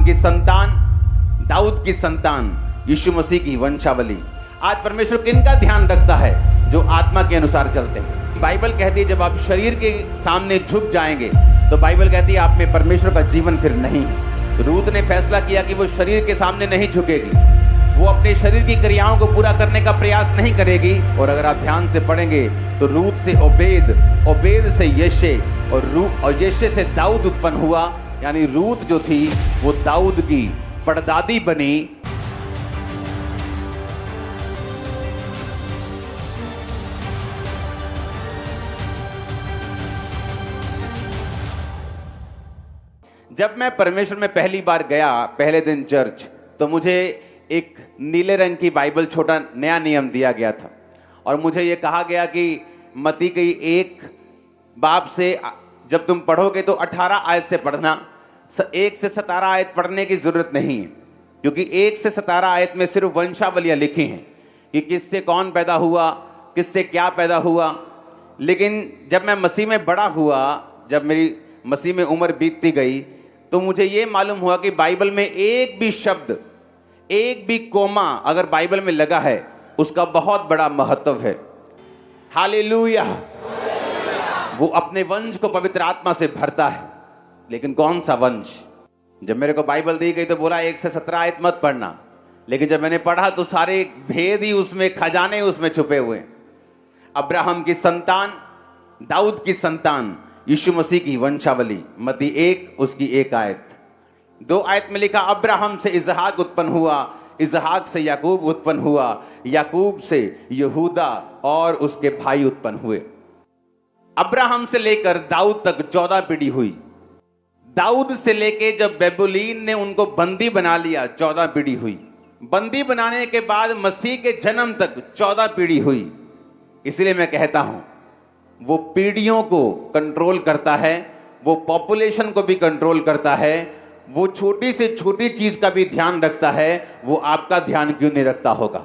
की संतान, दाऊद की संतान, यीशु मसीह की वंशावली। आज परमेश्वर किनका ध्यान रखता है? जो आत्मा के अनुसार चलते हैं। बाइबल कहती है जब आप शरीर के सामने झुक जाएंगे तो बाइबल कहती है आप में परमेश्वर का जीवन फिर नहीं है। रूत ने फैसला किया कि वो शरीर के सामने नहीं झुकेगी, वो अपने शरीर की क्रियाओं को पूरा करने का प्रयास नहीं करेगी। और अगर आप ध्यान से पढ़ेंगे तो रूत से ओबेद, ओबेद से यशे और यशे से दाऊद उत्पन्न हुआ। यानी रूत जो थी वो दाऊद की परदादी बनी। जब मैं परमेश्वर में पहली बार गया, पहले दिन चर्च, तो मुझे एक नीले रंग की बाइबल, छोटा नया नियम दिया गया था और मुझे ये कहा गया कि मत्ती की 1 बाब से जब तुम पढ़ोगे तो 18 आयत से पढ़ना, 1 से 17 आयत पढ़ने की जरूरत नहीं है, क्योंकि 1 से 17 आयत में सिर्फ वंशावलियां लिखी हैं कि किससे कौन पैदा हुआ, किससे क्या पैदा हुआ। लेकिन जब मैं मसीह में बड़ा हुआ, जब मेरी मसीह में उम्र बीतती गई, तो मुझे ये मालूम हुआ कि बाइबल में एक भी शब्द, एक भी कोमा अगर बाइबल में लगा है उसका बहुत बड़ा महत्व है। हालेलुया। वो अपने वंश को पवित्र आत्मा से भरता है। लेकिन कौन सा वंश? जब मेरे को बाइबल दी गई तो बोला 1 से 17 आयत मत पढ़ना, लेकिन जब मैंने पढ़ा तो सारे भेद ही उसमें, खजाने उसमें छुपे हुए। अब्राहम की संतान, दाऊद की संतान, यीशु मसीह की वंशावली। मत्ती 1 उसकी 1 आयत। 2 आयत में लिखा अब्राहम से इसहाक उत्पन्न हुआ, इसहाक से याकूब उत्पन्न हुआ, याकूब से यहूदा और उसके भाई उत्पन्न हुए। अब्राहम से लेकर दाऊद तक 14 पीढ़ी हुई। दाऊद से लेकर जब बेबुलीन ने उनको बंदी बना लिया 14 पीढ़ी हुई। बंदी बनाने के बाद मसीह के जन्म तक 14 पीढ़ी हुई। इसलिए मैं कहता हूं वो पीढ़ियों को कंट्रोल करता है, वो पॉपुलेशन को भी कंट्रोल करता है, वो छोटी से छोटी चीज का भी ध्यान रखता है। वो आपका ध्यान क्यों नहीं रखता होगा?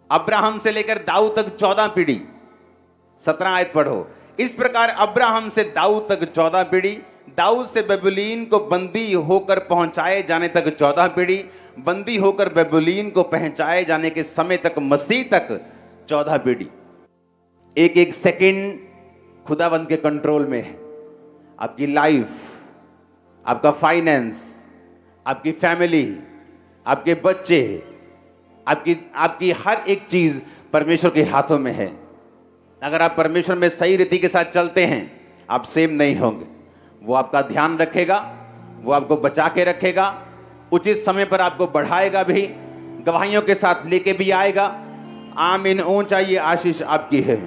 अब्राहम से लेकर दाऊद तक 14 पीढ़ी। 17 आयत पढ़ो। इस प्रकार अब्राहम से दाऊद तक 14 पीढ़ी, दाऊद से बेबुलीन को बंदी होकर पहुंचाए जाने तक 14 पीढ़ी, बंदी होकर बेबुलीन को पहुंचाए जाने के समय तक, मसीह तक 14 पीढ़ी। एक एक सेकंड खुदावंद के कंट्रोल में है। आपकी लाइफ, आपका फाइनेंस, आपकी फैमिली, आपके बच्चे, आपकी हर एक चीज परमेश्वर के हाथों में है। अगर आप परमेश्वर में सही रीति के साथ चलते हैं, आप सेम नहीं होंगे। वो आपका ध्यान रखेगा, वो आपको बचा के रखेगा, उचित समय पर आपको बढ़ाएगा भी, गवाहियों के साथ लेके भी आएगा। आमीन। ऊंचा ये आशीष आपकी है।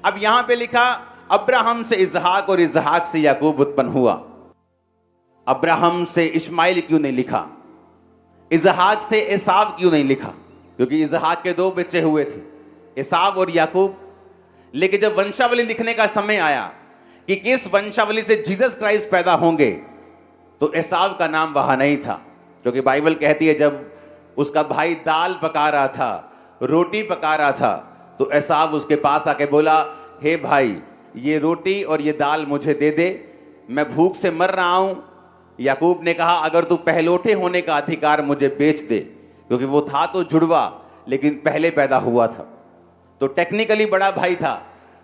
अब यहां पे लिखा अब्राहम से इसहाक और इसहाक से याकूब उत्पन्न हुआ। अब्राहम से इस्माइल क्यों नहीं लिखा? इसहाक से एसाव क्यों नहीं लिखा? क्योंकि इसहाक के 2 बच्चे हुए थे, एसाव और याकूब। लेकिन जब वंशावली लिखने का समय आया कि किस वंशावली से जीसस क्राइस्ट पैदा होंगे, तो एसाव का नाम वहां नहीं था। क्योंकि बाइबल कहती है जब उसका भाई दाल पका रहा था, रोटी पका रहा था, तो एसाव उसके पास आके बोला, हे भाई, ये रोटी और ये दाल मुझे दे दे, मैं भूख से मर रहा हूं। याकूब ने कहा अगर तू पहलोठे होने का अधिकार मुझे बेच दे, क्योंकि वो था तो जुड़वा लेकिन पहले पैदा हुआ था, तो टेक्निकली बड़ा भाई था।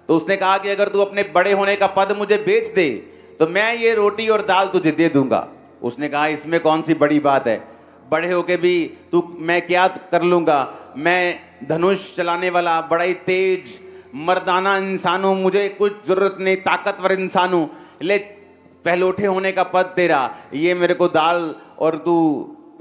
तो उसने कहा कि अगर तू अपने बड़े होने का पद मुझे बेच दे तो मैं ये रोटी और दाल तुझे दे दूंगा। उसने कहा इसमें कौन सी बड़ी बात है, बड़े होके भी मैं क्या कर लूंगा, मैं धनुष चलाने वाला बड़ा ही तेज मर्दाना इंसान हूं, मुझे कुछ जरूरत नहीं, ताकतवर इंसान हूं, ले पहलोठे होने का पद तेरा, ये मेरे को दाल और तू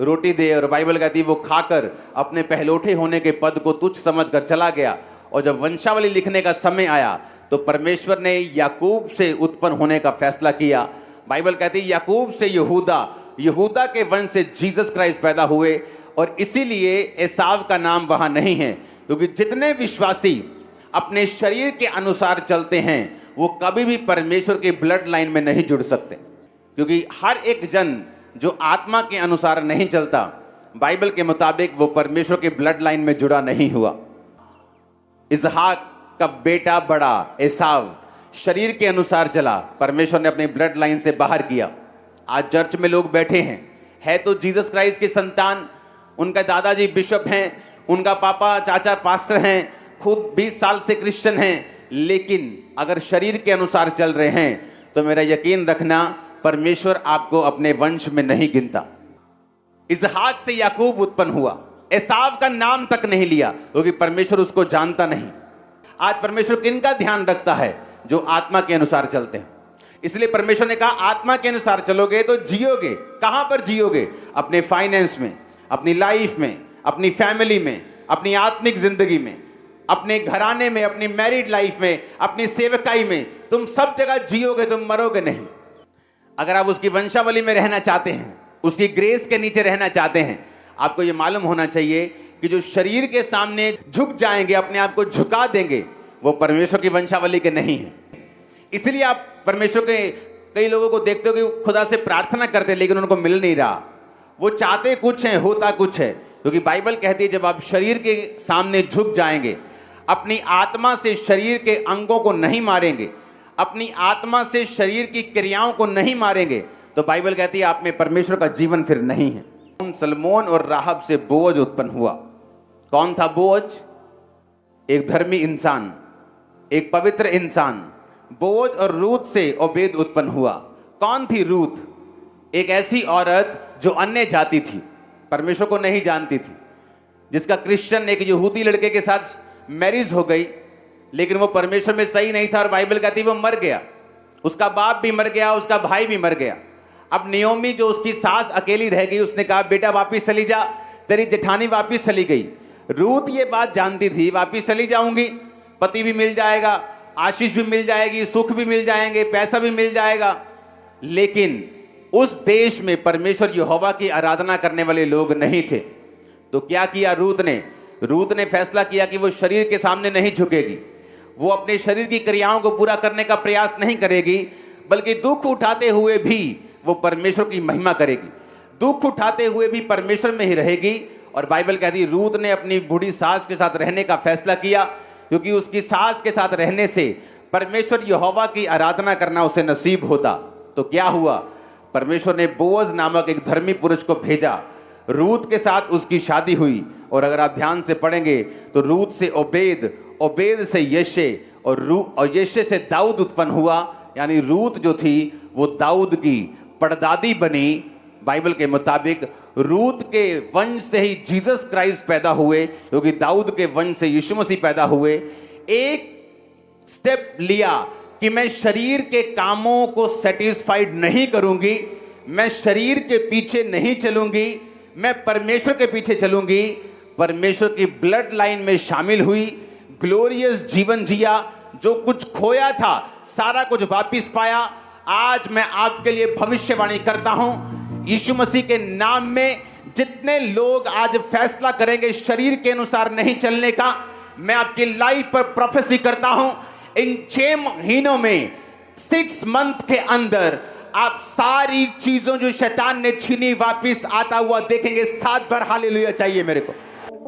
रोटी दे। और बाइबल कहती है वो खाकर अपने पहलोठे होने के पद को तुच्छ समझकर चला गया। और जब वंशावली लिखने का समय आया तो परमेश्वर ने याकूब से उत्पन्न होने का फैसला किया। बाइबल कहती है याकूब से यहूदा, यहूदा के वंश से जीसस क्राइस्ट पैदा हुए। और इसीलिए एसाव का नाम वहां नहीं है, क्योंकि जितने विश्वासी अपने शरीर के अनुसार चलते हैं वो कभी भी परमेश्वर के ब्लड लाइन में नहीं जुड़ सकते। क्योंकि हर एक जन जो आत्मा के अनुसार नहीं चलता, बाइबल के मुताबिक वो परमेश्वर के ब्लड लाइन में जुड़ा नहीं हुआ। इसहाक का बेटा बड़ा एसाव शरीर के अनुसार चला, परमेश्वर ने अपने ब्लड लाइन से बाहर किया। आज चर्च में लोग बैठे हैं, है तो जीसस क्राइस्ट के संतान, उनका दादाजी बिशप हैं, उनका पापा चाचा पास्टर हैं, खुद 20 साल से क्रिश्चियन हैं, लेकिन अगर शरीर के अनुसार चल रहे हैं तो मेरा यकीन रखना परमेश्वर आपको अपने वंश में नहीं गिनता। इसहाक से याकूब उत्पन्न हुआ, एसाव का नाम तक नहीं लिया क्योंकि परमेश्वर उसको जानता नहीं। आज परमेश्वर किनका ध्यान रखता है? जो आत्मा के अनुसार चलते हैं। इसलिए परमेश्वर ने कहा आत्मा के अनुसार चलोगे तो जियोगे। कहां पर जियोगे? अपने फाइनेंस में, अपनी लाइफ में, अपनी फैमिली में, अपनी आत्मिक जिंदगी में, अपने घराने में, अपनी मैरिड लाइफ में, अपनी सेवकाई में, तुम सब जगह जियोगे, तुम मरोगे नहीं। अगर आप उसकी वंशावली में रहना चाहते हैं, उसकी ग्रेस के नीचे रहना चाहते हैं, आपको यह मालूम होना चाहिए कि जो शरीर के सामने झुक जाएंगे, अपने आप को झुका देंगे, वो परमेश्वर की वंशावली के नहीं है। इसलिए आप परमेश्वर के कई लोगों को देखते हो कि खुदा से प्रार्थना करते हैं लेकिन उनको मिल नहीं रहा। वो चाहते कुछ है, होता कुछ है। क्योंकि बाइबल कहती है जब आप शरीर के सामने झुक जाएंगे, अपनी आत्मा से शरीर के अंगों को नहीं मारेंगे, अपनी आत्मा से शरीर की क्रियाओं को नहीं मारेंगे, तो बाइबल कहती है आप में परमेश्वर का जीवन फिर नहीं है। सलमोन और राहब से बोअज उत्पन्न हुआ। कौन था बोअज? एक धर्मी इंसान, एक पवित्र इंसान। बोअज और रूत से ओबेद उत्पन्न हुआ। कौन थी रूत? एक ऐसी औरत जो अन्य जाति थी, परमेश्वर को नहीं जानती थी, जिसका क्रिश्चियन एक यहूदी लड़के के साथ मैरिज हो गई, लेकिन वो परमेश्वर में सही नहीं था और बाइबल कहती है वो मर गया। उसका बाप भी मर गया, उसका भाई भी मर गया। अब नियोमी जो उसकी सास अकेली रह गई, उसने कहा बेटा वापिस चली जा, तेरी जेठानी वापिस चली गई। रूत ये बात जानती थी, वापिस चली जाऊंगी, पति भी मिल जाएगा, आशीष भी मिल जाएगी, सुख भी मिल जाएंगे, पैसा भी मिल जाएगा। लेकिन उस देश में परमेश्वर यहोवा की आराधना करने वाले लोग नहीं थे। तो क्या किया रूत ने? रूत ने फैसला किया कि वो शरीर के सामने नहीं झुकेगी, वो अपने शरीर की क्रियाओं को पूरा करने का प्रयास नहीं करेगी, बल्कि दुख उठाते हुए भी वो परमेश्वर की महिमा करेगी, दुख उठाते हुए भी परमेश्वर में ही रहेगी। और बाइबल कहती है रूत ने अपनी बूढ़ी सास के साथ रहने का फैसला किया, क्योंकि उसकी सास के साथ रहने से परमेश्वर यहोवा की आराधना करना उसे नसीब होता। तो क्या हुआ? परमेश्वर ने बोअज नामक एक धर्मी पुरुष को भेजा, रूत के साथ उसकी शादी हुई। और अगर आप ध्यान से पढ़ेंगे तो रूत से ओबेद, ओबेद से यशे, और यशे से दाऊद उत्पन्न हुआ। यानी रूत जो थी वो दाऊद की परदादी बनी। बाइबल के मुताबिक रूत के वंश से ही जीसस क्राइस्ट पैदा हुए, क्योंकि दाऊद के वंश से यीशु मसीह पैदा हुए। एक स्टेप लिया कि मैं शरीर के कामों को सेटिस्फाइड नहीं करूंगी, मैं शरीर के पीछे नहीं चलूंगी, मैं परमेश्वर के पीछे चलूंगी। परमेश्वर की ब्लड लाइन में शामिल हुई, ग्लोरियस जीवन जिया, जो कुछ खोया था सारा कुछ वापिस पाया। आज मैं आपके लिए भविष्यवाणी करता हूं, यीशु मसीह के नाम में जितने लोग आज फैसला करेंगे शरीर के अनुसार नहीं चलने का, मैं आपकी लाइफ पर प्रोफेसी करता हूं, इन 6 महीनों में, 6 मंथ के अंदर आप सारी चीजों जो शैतान ने छीनी वापिस आता हुआ देखेंगे। 7 बार हालेलुया चाहिए मेरे को।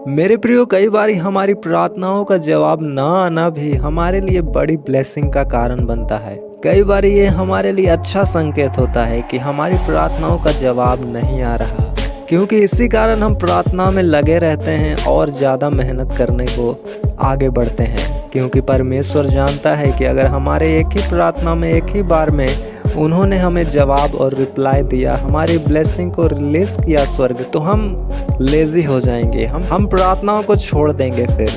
मेरे प्रियो, कई बार हमारी प्रार्थनाओं का जवाब ना आना भी हमारे लिए बड़ी ब्लेसिंग का कारण बनता है। कई बार ये हमारे लिए अच्छा संकेत होता है कि हमारी प्रार्थनाओं का जवाब नहीं आ रहा, क्योंकि इसी कारण हम प्रार्थना में लगे रहते हैं और ज़्यादा मेहनत करने को आगे बढ़ते हैं। क्योंकि परमेश्वर जानता है कि अगर हमारे एक ही प्रार्थना में एक ही बार में उन्होंने हमें जवाब और रिप्लाई दिया, हमारी ब्लेसिंग को रिलीज किया स्वर्ग, तो हम लेजी हो जाएंगे, हम प्रार्थनाओं को छोड़ देंगे फिर,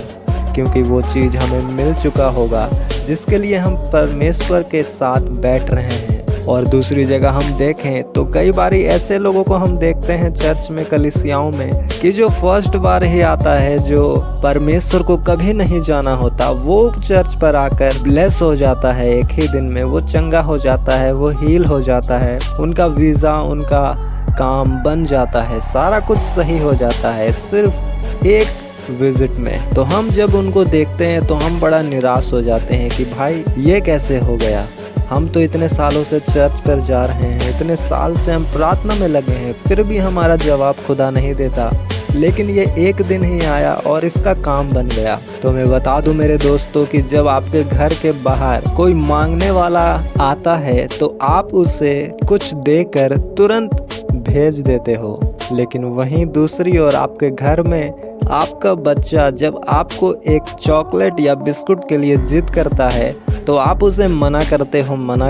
क्योंकि वो चीज़ हमें मिल चुका होगा जिसके लिए हम परमेश्वर के साथ बैठ रहे हैं। और दूसरी जगह हम देखें तो कई बार ऐसे लोगों को हम देखते हैं चर्च में, कलीसियाओं में, कि जो फर्स्ट बार ही आता है, जो परमेश्वर को कभी नहीं जाना होता, वो चर्च पर आकर ब्लेस हो जाता है, एक ही दिन में वो चंगा हो जाता है, वो हील हो जाता है, उनका वीज़ा, उनका काम बन जाता है, सारा कुछ सही हो जाता है सिर्फ एक विजिट में। तो हम जब उनको देखते हैं तो हम बड़ा निराश हो जाते हैं कि भाई ये कैसे हो गया, हम तो इतने सालों से चर्च पर जा रहे हैं, इतने साल से हम प्रार्थना में लगे हैं, फिर भी हमारा जवाब खुदा नहीं देता। लेकिन ये एक दिन ही आया और इसका काम बन गया। तो मैं बता दूं मेरे दोस्तों कि जब आपके घर के बाहर कोई मांगने वाला आता है तो आप उसे कुछ देकर तुरंत भेज देते हो, लेकिन वहीं दूसरी ओर आपके घर में आपका बच्चा जब आपको एक चॉकलेट या बिस्कुट के लिए जिद करता है तो आप उसे मना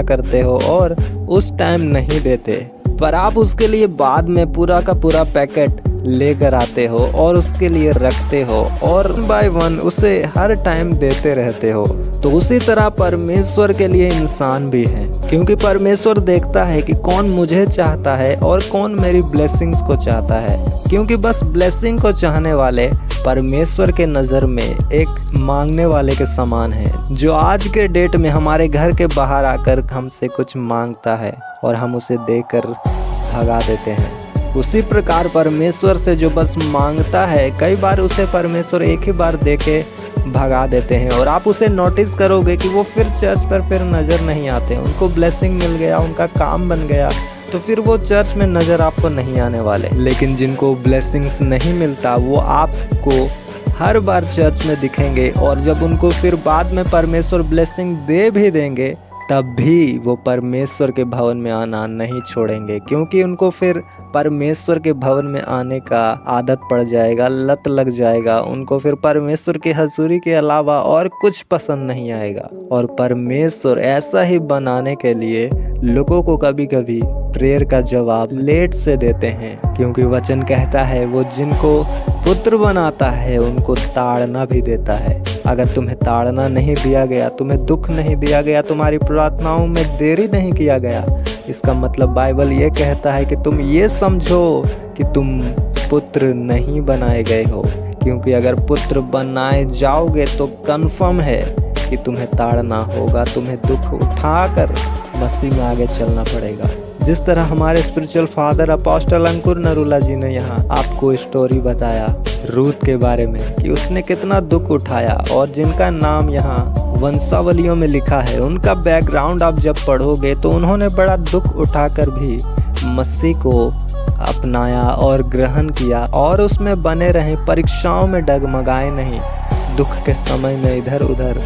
करते हो और उस टाइम नहीं देते, पर आप उसके लिए बाद में पूरा का पूरा पैकेट लेकर आते हो और उसके लिए रखते हो और 1 बाय 1 उसे हर टाइम देते रहते हो। तो उसी तरह परमेश्वर के लिए इंसान भी है, क्योंकि परमेश्वर देखता है कि कौन मुझे चाहता है और कौन मेरी ब्लेसिंग्स को चाहता है, क्योंकि बस ब्लेसिंग को चाहने वाले परमेश्वर के नज़र में एक मांगने वाले के समान है, जो आज के डेट में हमारे घर के बाहर आकर हमसे कुछ मांगता है और हम उसे देकर भगा देते हैं। उसी प्रकार परमेश्वर से जो बस मांगता है, कई बार उसे परमेश्वर एक ही बार देके भगा देते हैं और आप उसे नोटिस करोगे कि वो फिर चर्च पर फिर नज़र नहीं आते। उनको ब्लेसिंग मिल गया, उनका काम बन गया, तो फिर वो चर्च में नज़र आपको नहीं आने वाले। लेकिन जिनको ब्लेसिंग्स नहीं मिलता वो आपको हर बार चर्च में दिखेंगे, और जब उनको फिर बाद में परमेश्वर ब्लेसिंग दे भी देंगे तब भी वो परमेश्वर के भवन में आना नहीं छोड़ेंगे, क्योंकि उनको फिर परमेश्वर के भवन में आने का आदत पड़ जाएगा, लत लग जाएगा। उनको फिर परमेश्वर की हजूरी के अलावा और कुछ पसंद नहीं आएगा। और परमेश्वर ऐसा ही बनाने के लिए लोगों को कभी कभी प्रेयर का जवाब लेट से देते हैं, क्योंकि वचन कहता है वो जिनको पुत्र बनाता है उनको ताड़ना भी देता है। अगर तुम्हें ताड़ना नहीं दिया गया, तुम्हें दुख नहीं दिया गया, तुम्हारी प्रार्थनाओं में देरी नहीं किया गया, इसका मतलब बाइबल ये कहता है कि तुम ये समझो कि तुम पुत्र नहीं बनाए गए हो, क्योंकि अगर पुत्र बनाए जाओगे तो कंफर्म है कि तुम्हें ताड़ना होगा, तुम्हें दुख उठाकर मसीह में आगे चलना पड़ेगा। जिस तरह हमारे स्पिरिचुअल फादर अपोस्टल अंकुर नरूला जी ने यहाँ आपको स्टोरी बताया रूथ के बारे में कि उसने कितना दुख उठाया, और जिनका नाम यहाँ वंशावलियों में लिखा है उनका बैकग्राउंड आप जब पढ़ोगे तो उन्होंने बड़ा दुख उठाकर भी मसीह को अपनाया और ग्रहण किया, और उसमें बने रहे, परीक्षाओं में डगमगाए नहीं, दुख के समय में इधर उधर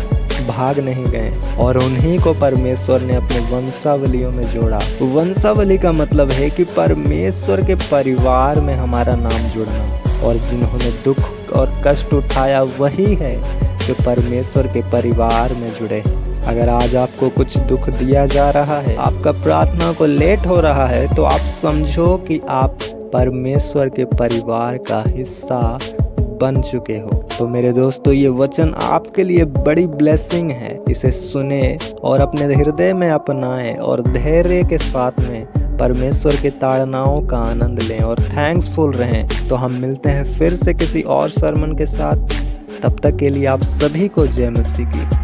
भाग नहीं गए, और उन्हीं को परमेश्वर ने अपने वंशावलियों में जोड़ा। वंशावली का मतलब है कि परमेश्वर के परिवार में हमारा नाम जुड़ना, और जिन्होंने दुख और कष्ट उठाया वही है जो परमेश्वर के परिवार में जुड़े। अगर आज आपको कुछ दुख दिया जा रहा है, आपका प्रार्थना को लेट हो रहा है, तो आप समझो कि आप परमेश्वर के परिवार का हिस्सा बन चुके हो। तो मेरे दोस्तों, ये वचन आपके लिए बड़ी ब्लेसिंग है। इसे सुने और अपने हृदय में अपनाएं और धैर्य के साथ में परमेश्वर के ताड़नाओं का आनंद लें और थैंक्सफुल रहें। तो हम मिलते हैं फिर से किसी और सरमन के साथ। तब तक के लिए आप सभी को जय मसीह की।